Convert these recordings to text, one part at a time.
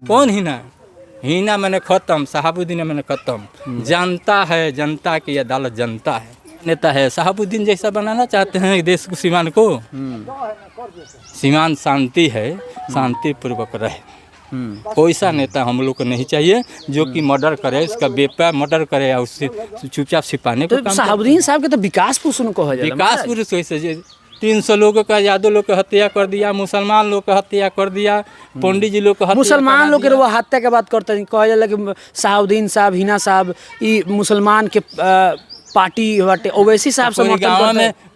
कौन हीना? हीना मैंने खत्म, शहाबुद्दीन मैंने खत्म। जनता है, जनता की अदालत जनता है। नेता है शहाबुद्दीन जैसा बनाना चाहते हैं देश को, सीमान को। सीमान शांति है, शांति पूर्वक रहे। कोई सा नेता हम लोग को नहीं चाहिए जो कि मर्डर करे, इसका बेपा मर्डर करे और उससे चुपचाप छिपाने को। शहाबुद्दीन साहब के तो विकास पुरुष को है, विकास पुरुष वैसे 300 लोगों का, यादव लोग का हत्या कर दिया, मुसलमान लोग का हत्या कर दिया, पंडित जी लोग का मुसलमान लोग के वो हत्या के बात करते हैं। कहा जाला कि शहाबुद्दीन साहब, हिना साहब ये मुसलमान के पार्टी बाटे। ओवैसी साहब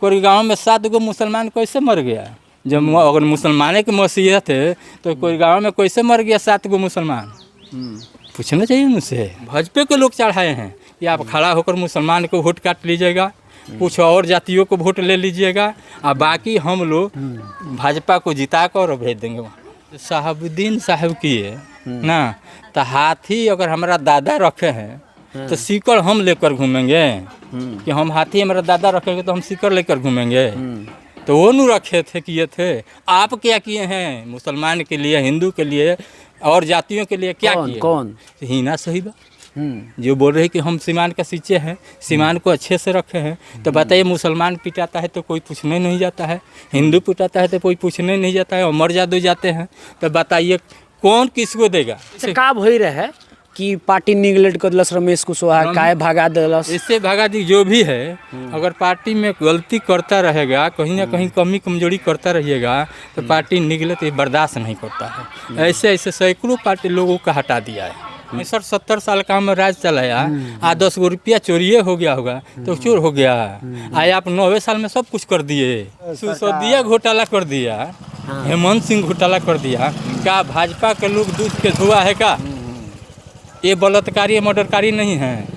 कोई गाँव में 7 गो मुसलमान कैसे मर गया? जब अगर मुसलमाने की मसीहत है तो कोई गाँव में कैसे मर गया 7 गो मुसलमान? पूछना चाहिए उनसे। भाजपा के लोग चढ़ाए हैं कि आप खड़ा होकर मुसलमान को वोट काट लीजिएगा, कुछ और जातियों को वोट ले लीजिएगा, और बाकी हम लोग भाजपा को जिता कर भेज देंगे वहाँ। शहाबुद्दीन साहब की है ना, तो हाथी अगर हमारा दादा रखे हैं तो सीकर हम लेकर घूमेंगे कि हम हाथी हमारा दादा रखेंगे तो हम सीकर लेकर घूमेंगे? तो वो नहीं रखे थे, किए थे। आप क्या किए हैं मुसलमान के लिए, हिंदू के लिए और जातियों के लिए? क्या किए? कौन? हीना साहिबा जो बोल रहे कि हम सीमान का सींचे हैं, सीमान को अच्छे से रखे हैं। तो बताइए, मुसलमान पिटाता है तो कोई पूछने नहीं जाता है, हिंदू पिटाता है तो कोई पूछने नहीं जाता है, और मर जादू जाते हैं। तो बताइए कौन किसको देगा? का भई रहे कि पार्टी निगलेक्ट कर दिलस रमेश कुशवाहा, काहे भगा दिलस? इससे भगा दी जो भी है। अगर पार्टी में गलती करता रहेगा, कहीं ना कहीं कमी कमजोरी करता रहिएगा, तो पार्टी निगलेक्ट बर्दाश्त नहीं करता है। ऐसे ऐसे सैकड़ों पार्टी लोगों का हटा दिया है। 70 साल का हम राज चलाया, 10 गो रुपया चोरिए हो गया होगा तो चोर हो गया। आए आप 90 साल में सब कुछ कर दिए। सिसोदिया घोटाला कर दिया, हेमंत सिंह घोटाला कर दिया। क्या भाजपा के लोग दूध के धुआ है क्या? ये बलात्कारी मर्डरकारी नहीं है।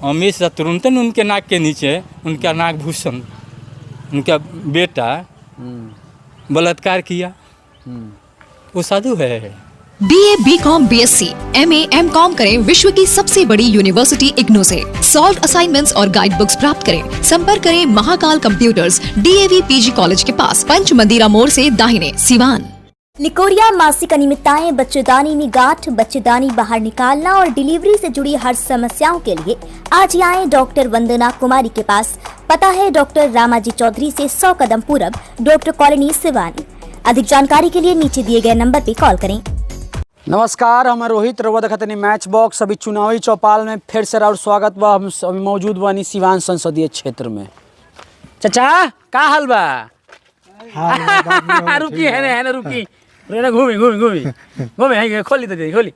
अमित शाह तुरंत उनके नाक के नीचे, उनका नागभूषण, उनका बेटा बलात्कार किया। वो साधु है। BA, BCom, BSc, MA, MCom करें विश्व की सबसे बड़ी यूनिवर्सिटी इग्नू से। सॉल्व असाइनमेंट्स और गाइड बुक्स प्राप्त करें। संपर्क करें Mahakal computers, DAV PG college के पास, पंच मंदिरा मोड़ से दाहिने, सिवान। निकोरिया मासिक अनियमितताएं, बच्चेदानी में गांठ, बच्चेदानी बाहर निकालना और डिलीवरी से जुड़ी हर समस्याओं के लिए आज ही आएं डॉक्टर वंदना कुमारी के पास। पता है डॉक्टर रामाजी चौधरी से 100 कदम पूरब, डॉक्टर कॉलोनी, सिवानी। अधिक जानकारी के लिए नीचे दिए गए नंबर पर कॉल करें। नमस्कार, हम रोहित रउआ देखतनी मैच बॉक्स। अभी चुनावी चौपाल में फिर से और स्वागत बा। हम अभी मौजूद बानी सिवान संसदीय क्षेत्र में। चाचा का हाल बा? रुकी है ना रुकी रे, घूमी है, खोली तो दे, खोली।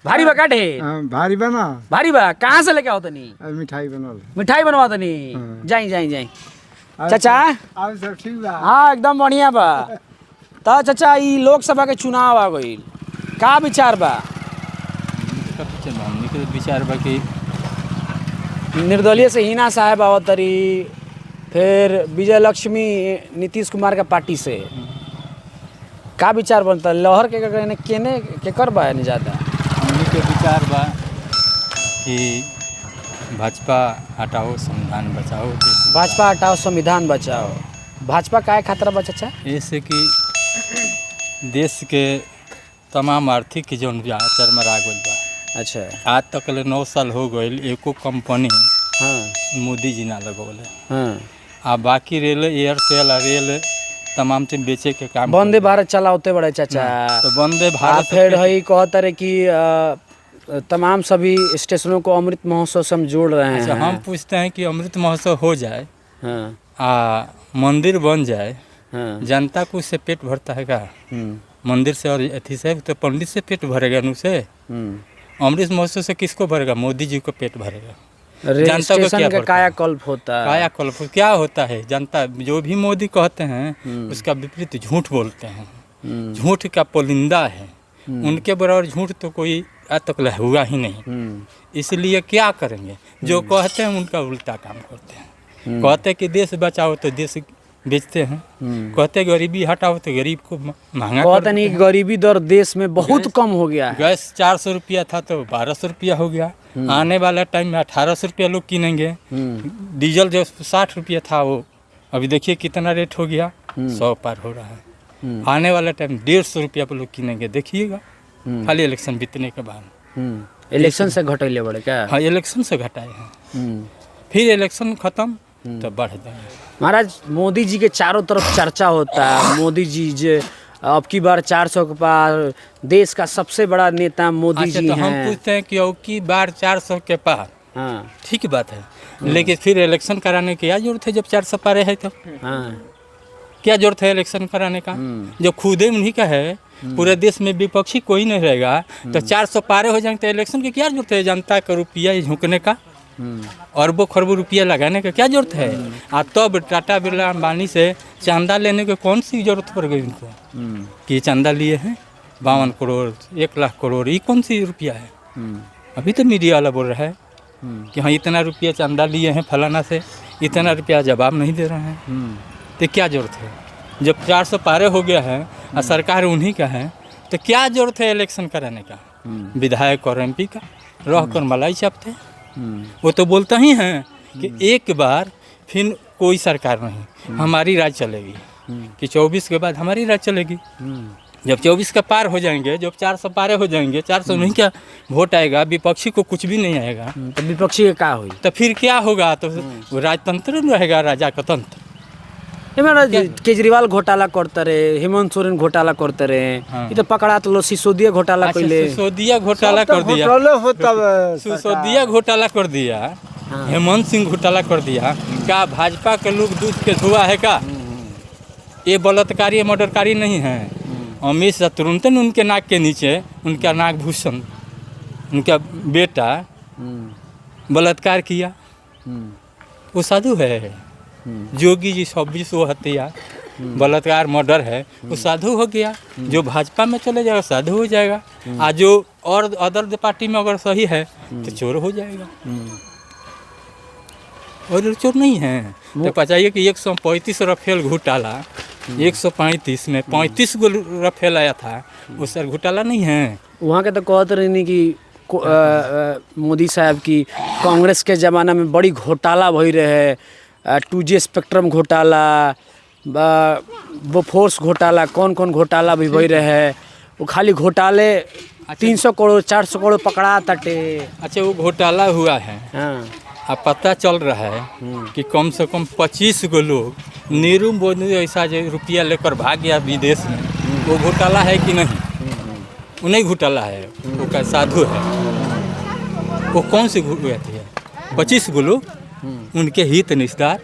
भारी बा काटे? भारी बा ना, भारी बा। कहाँ से लेके आओ तनी? मिठाई बनवा तनी। जाई चाचा। सब ठीक बा? हाँ एकदम बढ़िया बा। तो चाचा ई लोकसभा के चुनाव आ गई, का विचार बा? विचार बा कि निर्दलीय से हिना साहब आवतरी, फिर विजय लक्ष्मी नीतीश कुमार का पार्टी से, का विचार बनता? लहर के कर बा नहीं जाता? के विचार बा कि भाजपा हटाओ, संविधान बचाओ। भाजपा हटाओ, संविधान बचाओ। भाजपा काहे खतरा बा चाचा? ऐसे कि देश के तमाम आर्थिक जो चरमरा गई बा। अच्छा, आज तक 9 साल हो गए, एको कंपनी मोदी जी ना लगौले। आ बाकी रेल, एयरसेल रेल तमाम चीज बेचे के काम। वंदे भारत चलाते बड़े चाचा। तो वंदे भारत फिर है कहते रहे कि तमाम सभी स्टेशनों को अमृत महोत्सव से हम जोड़ रहे हैं। हम पूछते हैं कि अमृत महोत्सव हो जाए, मंदिर बन जाए, जनता को उससे पेट भरता है क्या? मंदिर से और अथी से तो पंडित से पेट भरेगा उनसे। अमृत महोत्सव से किसको भरेगा? मोदी जी को पेट भरेगा। जनता को क्या कायाकल्प होता है? कायाकल्प क्या होता है? जनता जो भी मोदी कहते हैं उसका विपरीत झूठ बोलते हैं। झूठ का पुलिंदा है। उनके बराबर झूठ तो कोई आज तक हुआ ही नहीं। इसलिए क्या करेंगे? जो कहते हैं उनका उल्टा काम करते हैं। कहते कि देश बचाओ तो देश बेचते हैं, कहते गरीबी हटाओ तो गरीब को महंगा। कहते नहीं गरीबी दर देश में बहुत कम हो गया है। गैस 400 रुपया था तो 1200 रुपया हो गया। आने वाला टाइम में 1800 रुपया लोग किनेंगे। डीजल जो 60 रुपया था वो अभी देखिए कितना रेट हो गया, 100 पार हो रहा है। आने वाला टाइम 150 रुपया पर लोग किनेंगे, देखिएगा। खाली इलेक्शन बीतने के बाद। इलेक्शन से घटेले बड़े क्या? हाँ, इलेक्शन से घटाए हैं, फिर इलेक्शन खत्म तो बढ़ जाएंगे। महाराज, मोदी जी के चारों तरफ चर्चा होता है, मोदी जी जो अब की बार 400 के पार, देश का सबसे बड़ा नेता मोदी अच्छा, जी तो हैं। हम पूछते हैं कि अब की बार 400 के पार, हाँ ठीक बात है, लेकिन फिर इलेक्शन कराने की क्या जरूरत है जब 400 पारे है तो? हाँ क्या जरूरत है इलेक्शन कराने का? जब खुद ही उन्हीं का है, पूरे देश में विपक्षी कोई नहीं रहेगा, तो 400 पारे हो जाएंगे तो इलेक्शन की क्या जरूरत है? जनता का रुपया झोंकने का, अरबों खरबों रुपया लगाने का क्या जरूरत है? तब टाटा बिरला अंबानी से चंदा लेने की कौन सी जरूरत पड़ गई उनको कि ये चंदा लिए हैं 52 करोड़ 1 लाख करोड़, ये कौन सी रुपया है? अभी तो मीडिया वाला बोल रहा है कि हाँ इतना रुपया चंदा लिए हैं फलाना से, इतना रुपया जवाब नहीं दे रहे हैं, तो क्या जरूरत है? जब 400 पारे हो गया है और सरकार उन्हीं का है, तो क्या जरूरत है इलेक्शन कराने का? विधायक और MP का रह कर मलाई छापते हैं। वो तो बोलते ही हैं कि एक बार फिर कोई सरकार नहीं, हमारी राज चलेगी, कि 24 के बाद हमारी राज चलेगी। जब 24 का पार हो जाएंगे, जब 400 पारे हो जाएंगे, 400 नहीं क्या वोट आएगा, विपक्षी को कुछ भी नहीं आएगा, तो विपक्षी का क्या हुई? तो फिर क्या होगा? तो राजतंत्र रहेगा, राजा का तंत्र। केजरीवाल घोटाला करते रहे, हेमंत सोरेन घोटाला करते रहे, ये तो पकड़ा तो लो सिसोदिया घोटाला कैले। सिसोदिया घोटाला कर दिया, सिसोदिया घोटाला कर दिया, हेमंत सिंह घोटाला कर दिया। क्या भाजपा के लोग दूध के धुआ है का? ये बलात्कारी मर्डरकारी नहीं है। अमित शाह तुरंत उनके नाक के नीचे, उनका नागभूषण, उनका बेटा बलात्कार किया, वो साधु है। जोगी जी 26 हत्या बलात्कार मर्डर है, वो साधु हो गया। जो भाजपा में चले जाएगा साधु हो जाएगा, और जो और अदर पार्टी में अगर सही है तो चोर हो जाएगा। और चोर नहीं है तो बताइए कि 135 रफेल घोटाला, 135 में 35 गो रफेल आया था, वो सर घोटाला नहीं है। वहाँ के तो कहते रही कि मोदी साहब की कांग्रेस के ज़माना में बड़ी घोटाला भई रहे, 2G स्पेक्ट्रम घोटाला, बोफोर्स घोटाला, कौन कौन घोटाला भी भई रहे। वो खाली घोटाले 300 करोड़ 400 करोड़ पकड़ा तटे। अच्छा, वो घोटाला हुआ है। हाँ, अब पता चल रहा है कि कम से कम 25 गो लोग, नीरू मोदी ऐसा जो रुपया लेकर भाग गया विदेश में, वो घोटाला है कि नहीं? वो नहीं घोटाला है, वो का साधु है। वो कौन सी हुई है? 25 गो लोग, उनके हित निस्तार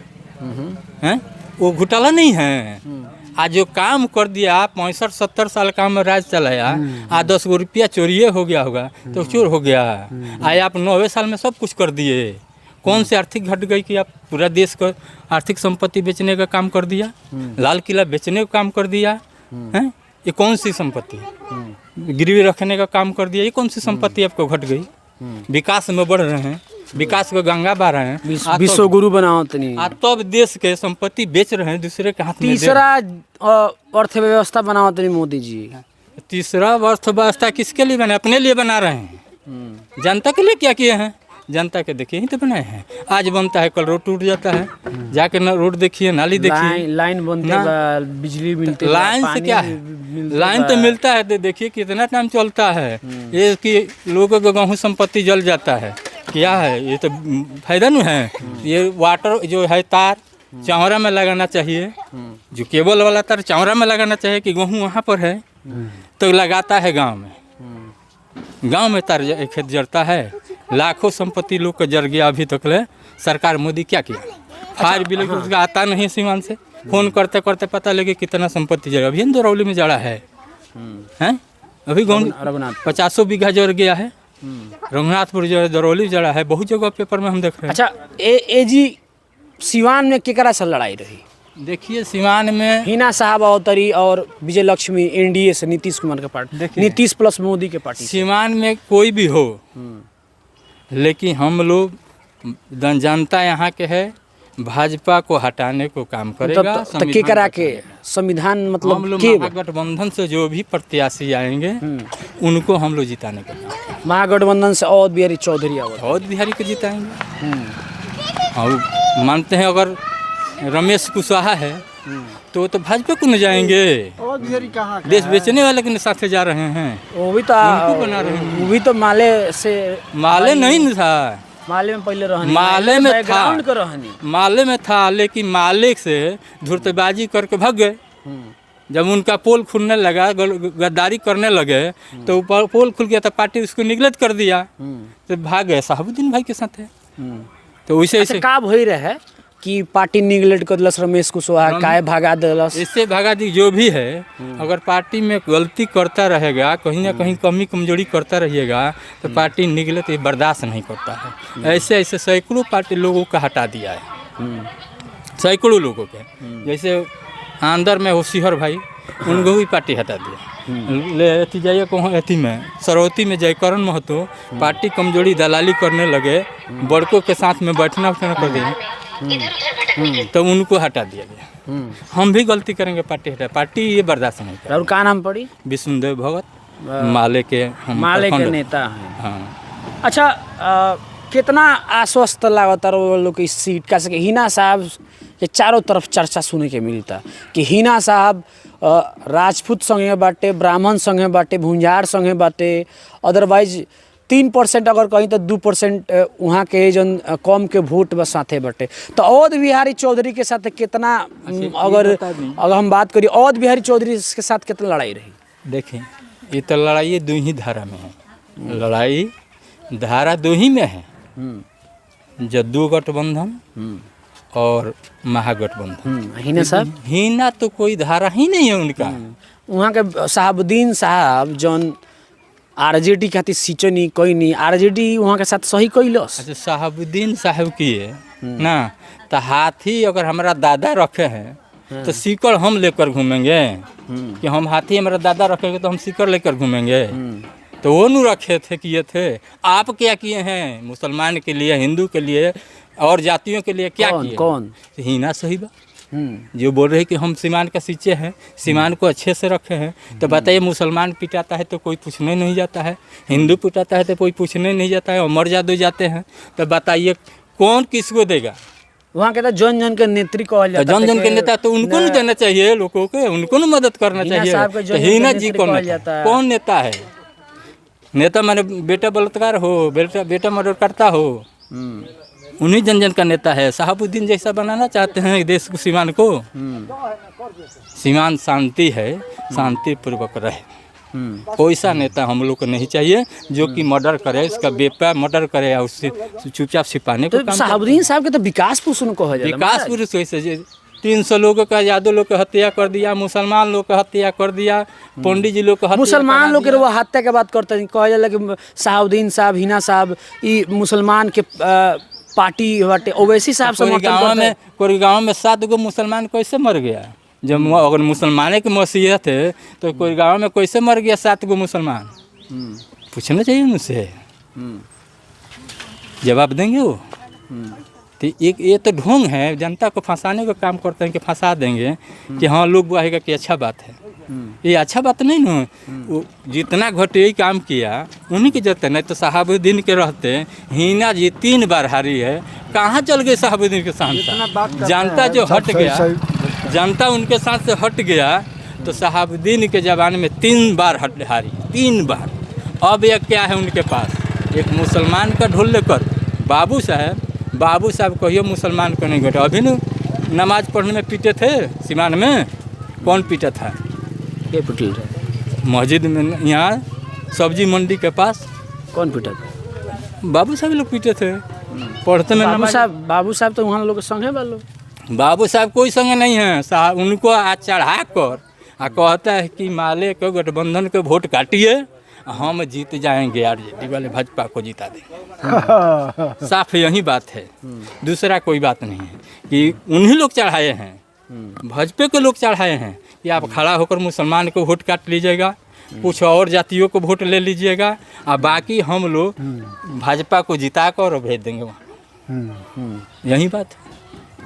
हैं, वो घोटाला नहीं है। आज जो काम कर दिया, 65-70 साल काम में राज चलाया, 10 गो रुपया चोरिए हो गया होगा तो चोर हो गया। आए आप 9वें साल में सब कुछ कर दिए। कौन से आर्थिक घट गई कि आप पूरा देश को आर्थिक संपत्ति बेचने का काम कर दिया, लाल किला बेचने का काम कर दिया हैं? ये कौन सी संपत्ति? गिरवी रखने का काम कर दिया, ये कौन सी संपत्ति आपको घट गई? विकास में बढ़ रहे हैं, विकास को गंगा बहा रहे हैं, विश्व गुरु बनाओ तनी, तब देश के संपत्ति बेच रहे हैं दूसरे के हाथ में। तीसरा अर्थव्यवस्था बनाओ तनी मोदी जी। तीसरा अर्थव्यवस्था किसके लिए बना? अपने लिए बना रहे हैं। जनता के लिए क्या किए हैं? जनता के देखिए ही तो बनाए हैं। आज बनता है, कल रोड टूट जाता है, जाके ना रोड देखिए, नाली देखिए, लाइन बनते, बिजली मिलती, लाइन से क्या है? लाइन तो मिलता है तो देखिए कितना टाइम चलता है। ये कि लोगों को गेहूँ संपत्ति जल जाता है, क्या है? ये तो फायदा नहीं है। ये वाटर जो है तार चौरा में लगाना चाहिए, जो केबल वाला तार चौरा में लगाना चाहिए कि गेहूँ वहाँ पर है तो लगाता है गांव में। गांव में तार खेत जड़ता है, लाखों संपत्ति लोग का जर गया। अभी तक ले सरकार मोदी क्या किया? फायर बिल उसका आता नहीं सीमान से, फोन करते करते पता लगे कितना संपत्ति जड़ा। अभी दरौली में जड़ा है, हैं? अभी गाँव 50 बीघा जड़ गया है। रघुनाथपुर जो है दरौली जड़ा है, बहुत जगह पेपर में हम देख रहे हैं। अच्छा, ए जी सिवान में केकरा से लड़ाई रही? देखिए सिवान में हिना साहब अवतरी और विजय लक्ष्मी, NDA से नीतीश कुमार का पार्टी, नीतीश प्लस मोदी के पार्टी। सिवान में कोई भी हो, लेकिन हम लोग जनता यहाँ के है, भाजपा को हटाने को काम करेगा। तो केकरा के संविधान मतलब हम लोग महागठबंधन से जो भी प्रत्याशी आएंगे उनको हम लोग जिताने का काम। महागठबंधन से अवध बिहारी चौधरी, अवध बिहारी को जिताएंगे। और मानते हैं अगर रमेश कुशवाहा है तो भाजपा को न जाएंगे। और बिहारी कहाँ का देश है? बेचने वाले के साथ जा रहे हैं। वो भी तो उनको बना रहे हैं। वो भी तो माले से माले नहीं न था, माले में पहले रहनी, माले में था, बैकग्राउंड का रहनी। माले में था, लेकिन मालिक से धुर्तबाजी करके भाग गए। जब उनका पोल खुलने लगा, गद्दारी करने लगे, तो ऊपर पोल खुल गया तो पार्टी उसको निगलेक्ट कर दिया, तो भाग गए। शहाबुद्दीन भाई के साथ है। तो वैसे अच्छा, ऐसे का भई रहे कि पार्टी निगलेक्ट कर दिलस रमेश कुशवाहा, काहे भगा दिलस? इससे भगा दी। जो भी है, अगर पार्टी में गलती करता रहेगा, कहीं ना कहीं कमी कमजोरी करता रहिएगा, तो पार्टी निगलेक्ट ये बर्दाश्त नहीं करता है। ऐसे ऐसे सैकड़ों पार्टी लोगों का हटा दिया है, सैकड़ों लोगों के। जैसे अंदर में होशियार भाई, उनको भी पार्टी हटा दिया। ले अथी जाइए कहाँ, अथी में सरौती में जयकरण महतो पार्टी कमजोरी दलाली करने लगे, बड़कों के साथ में बैठना उठना कर दिया, तो उनको हटा दिया गया। हम भी गलती करेंगे, पार्टी हटा, पार्टी ये बर्दाश्त नहीं करेगी। और का नाम पड़ी? विष्णुदेव भगत, माले के हम माले के प्रखंड- नेता हैं। हाँ। अच्छा, कितना आश्वस्त लागता वो लोग की सीट का सके? हिना साहब के चारों तरफ चर्चा सुने के मिलता कि हिना साहब राजपूत संगे बाटे, ब्राह्मण संगे बाटे, भुंजार संगे बाटे, अदरवाइज 3% अगर कहीं तो 2% वहाँ के जन कम के वोट बस साथे बाटे। तो अवध बिहारी चौधरी के साथ कितना, अगर हम बात करिए अवध बिहारी चौधरी के साथ कितना लड़ाई रही? देखें, ये तो लड़ाई दो ही धारा में है। लड़ाई धारा दो ही में है, जद्दू गठबंधन और महागठबंधन। हिना साहब, हिना तो कोई धारा ही नहीं है उनका। वहाँ के शहाबुद्दीन साहब जौन आरजेडी खातिर सींचनी कोई नहीं, आरजेडी वहाँ के साथ सही कैलस। अच्छा, शहाबुद्दीन साहब किए ना, तो हाथी अगर हमारा दादा रखे हैं तो सीकर हम लेकर घूमेंगे कि हम हाथी हमारा दादा रखेंगे तो हम सीकर लेकर घूमेंगे? तो वो नहीं रखे थे, किए थे। आप क्या किए हैं मुसलमान के लिए, हिंदू के लिए और जातियों के लिए? क्या किए? कौन? हिना सही बा जो बोल रहे कि हम सीमान का सींचे हैं, सीमान को अच्छे से रखे हैं। तो बताइए, मुसलमान पिटाता है तो कोई पूछने नहीं जाता है, हिंदू पिटाता है तो कोई पूछने नहीं जाता है, और मर्यादा जाते हैं। तो बताइए कौन किसको देगा? वहाँ के तो जन जन के नेत्री कहल जाता है। जन जन के नेता तो उनको नहीं देना चाहिए, लोगों को उनको नहीं मदद करना हिना चाहिए। साहब के तो जन जन हिना के जी नेत्री कौन कहल नेता जाता है? है। कौन नेता है? नेता माने बेटा बलात्कार हो, बेटा मर्डर करता हो, उन्हीं जन जन का नेता है। शहाबुद्दीन जैसा बनाना चाहते हैं देश को, सीमान को। सीमान शांति है, शांति पूर्वक रहे। वैसा नेता हम लोग को नहीं चाहिए जो कि मर्डर करे, इसका बेपा मर्डर करे और उससे चुपचाप छिपाने को तो काम शहाबुद्दीन साहब के तो विकास पुरुष उनको कहल करे। जाला। विकास पुरुष वैसे 300 लोगों का, यादव लोग का हत्या कर दिया, मुसलमान लोग का हत्या कर दिया, पंडित जी लोग का हत्या मुसलमान करा लोग के दिया। वो हत्या के बात करते हैं, कहल जाला कि शहाबुद्दीन साहब, हिना साहब ई मुसलमान के पार्टी बाटे। ओवैसी साहब कोई गाँव में 7 गो मुसलमान कैसे मर गया? जब अगर मुसलमाने की मसीहत है तो कोई गांव में कैसे मर गया 7 गो मुसलमान? पूछना चाहिए उनसे, जवाब देंगे वो। तो एक ये तो ढोंग है, जनता को फंसाने का काम करते हैं कि फंसा देंगे कि हाँ लोग बुआएगा कि अच्छा बात है। ये अच्छा बात नहीं ना। वो जितना घटिया काम किया उन्हीं के जरूरत है, नहीं तो शहाबुद्दीन के रहते हिना जी 3 बार हारी है। कहाँ चल गए शहाबुद्दीन के साथ? जनता जो हट गया, जनता उनके साथ से हट गया, तो शहाबुद्दीन के ज़माने में 3 बार हारी, 3 बार। अब एक क्या है उनके पास, एक मुसलमान का ढोल लेकर बाबू साहब कहियो मुसलमान को नहीं घटा। अभी न नमाज पढ़ने में पीटे थे सीमान में, कौन पीटा था? के पिटल रहे? मस्जिद में, यहाँ सब्जी मंडी के पास कौन पिटा था? बाबू साहब लोग पीटे थे पढ़ते में। बाबू साहब तो वहाँ लोग के संगे वालों। बाबू साहब कोई संगे नहीं है साहब, उनको आज चढ़ा कर कहता है कि माले को गठबंधन के वोट काटिए, हम जीत जाएंगे, आरजेडी वाले भाजपा को जिता देंगे। साफ यही बात है, दूसरा कोई बात नहीं है कि उन्हीं लोग चढ़ाए हैं, भाजपा के लोग चढ़ाए हैं कि आप खड़ा होकर मुसलमान को वोट काट लीजिएगा, कुछ और जातियों को वोट ले लीजिएगा, और बाकी हम लोग भाजपा को जिता कर भेज देंगे वहाँ। यही बात है।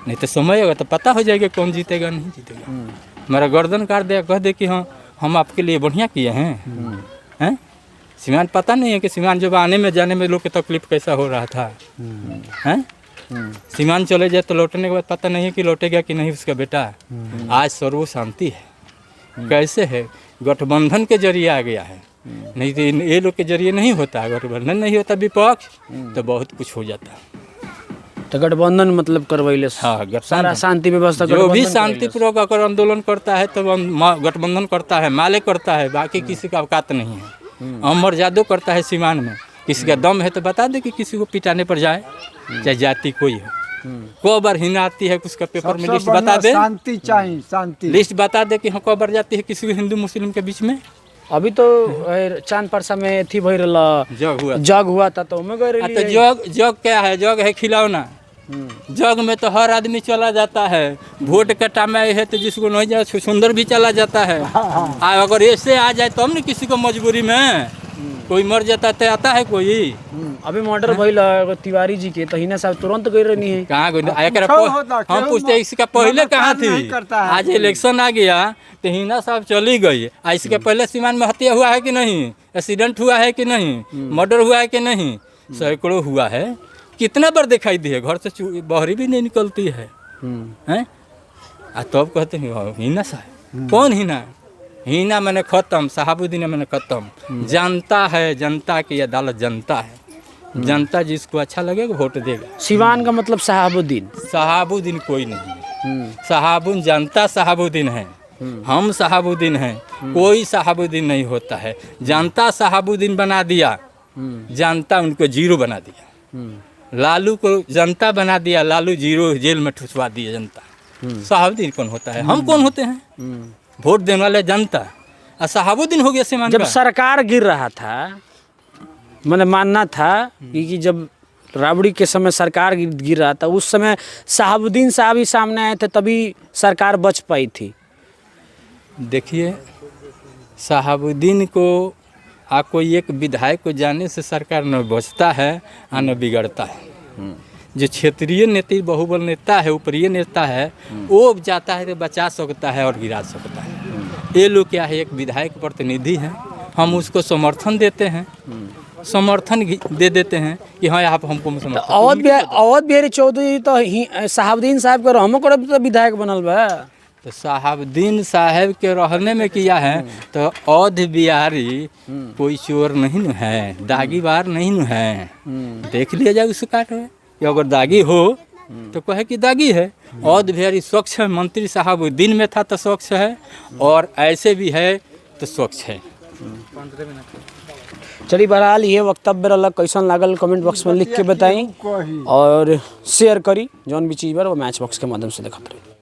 नहीं तो समय होगा तो पता हो जाएगा कौन जीतेगा नहीं जीतेगा। मेरा गर्दन काट दे, कह दे कि हाँ हम आपके लिए बढ़िया किए हैं। सीमान पता नहीं है कि सीमान जब आने में जाने में लोग की तकलीफ कैसा हो रहा था। हैं सीमान चले जाए तो लौटने के बाद पता नहीं है कि लौटेगा कि नहीं उसका बेटा। आज सर्व शांति है। कैसे है? गठबंधन के जरिए आ गया है, नहीं तो ये लोग के जरिए नहीं होता। गठबंधन नहीं होता विपक्ष तो बहुत कुछ हो जाता। तो गठबंधन मतलब करवैले हाँ, गठबंधन। सारा शांति व्यवस्था जो भी गठबंधन शांतिपूर्वक अगर आंदोलन करता है तो गठबंधन करता है, माले करता है, बाकी किसी का औकात नहीं है। अमर जादव करता है सीमान में, किसी का दम है तो बता दे कि किसी को पिटाने पर जाए, चाहे जाति कोई हो। को बार हिना आती है उसका पेपर में लिस्ट बता दे, शांति चाहिए, शांति। लिस्ट बता दे कि हाँ को बार जाती है किसी को हिंदू मुस्लिम के बीच में। अभी तो चांद परसा में थी भई रहला जग हुआ था तो मैं गए तो रही जग क्या है? जग है खिलौना। जग में तो हर आदमी चला जाता है। वोट कटा में है तो जिसको नहीं जाए सुंदर भी चला जाता है। अगर ऐसे आ जाए तो हम न किसी को मजबूरी में कोई मर जाता है आता है कोई। अभी मर्डर भइल तिवारी जी के तो हिना साहब तुरंत गई रहनी है। कहाँ हम पूछते हैं इसका पहले कहाँ थी? आज इलेक्शन आ गया तो हिना साहब चली गई। इसके पहले सीमान में हत्या हुआ है कि नहीं? एक्सीडेंट हुआ है कि नहीं? मर्डर हुआ है कि नहीं? सैकड़ों हुआ है। कितना बार दिखाई दी है? घर से बहरी भी नहीं निकलती है, हैं? तब कहते हैं हिना साहब। कौन हिना? हिना मैंने खत्म, शहाबुद्दीन मैंने खत्म। जानता है, जनता की अदालत जनता है। जनता जिसको अच्छा लगेगा वोट देगा। सिवान का मतलब शहाबुद्दीन। शहाबुद्दीन कोई नहीं है। शहाबुद्दीन जनता शहाबुद्दीन है, हम शहाबुद्दीन हैं। कोई शहाबुद्दीन नहीं होता है। जनता शहाबुद्दीन बना दिया, जनता उनको जीरो बना दिया। लालू को जनता बना दिया, लालू जीरो जेल में ठुसवा दिया जनता। शहाबुद्दीन कौन होता है? हम कौन होते हैं? वोट देने वाले जनता। और शहाबुद्दीन हो गया सीमान। जब सरकार गिर रहा था, मैंने मानना था कि जब राबड़ी के समय सरकार गिर रहा था उस समय शहाबुद्दीन साहब ही सामने आए थे तभी सरकार बच पाई थी। देखिए शहाबुद्दीन को कोई एक विधायक को जाने से सरकार न बचता है और न बिगड़ता है। जो क्षेत्रीय नेता बहुबल नेता है, ऊपरीय नेता है, वो जाता है तो बचा सकता है और गिरा सकता है। ये लोग क्या है? एक विधायक प्रतिनिधि है, हम उसको समर्थन देते हैं, समर्थन दे देते हैं कि हाँ आप हमको समर्थन। अवध बिहारी चौधरी तो शहाबुद्दीन साहब के रहमो करे तो विधायक बनल बा। तो शहाबुद्दीन साहब के रहने में किया है तो अवध बिहारी कोई चोर नहीं न है, दागीबार नहीं न है। देख लिया जाए उस काट में कि अगर दागी हो तो कहे कि दागी है। अवध बिहारी स्वच्छ है। मंत्री शहाबुद्दीन में था तो स्वच्छ है, और ऐसे भी है तो स्वच्छ है। चलिए बहरहाल ये वक्तव्य रहा, कैसन लागल कमेंट बॉक्स में लिख के बताई और शेयर करी। जौन भी चीज़ बा वो मैच बॉक्स के माध्यम से देखते रही।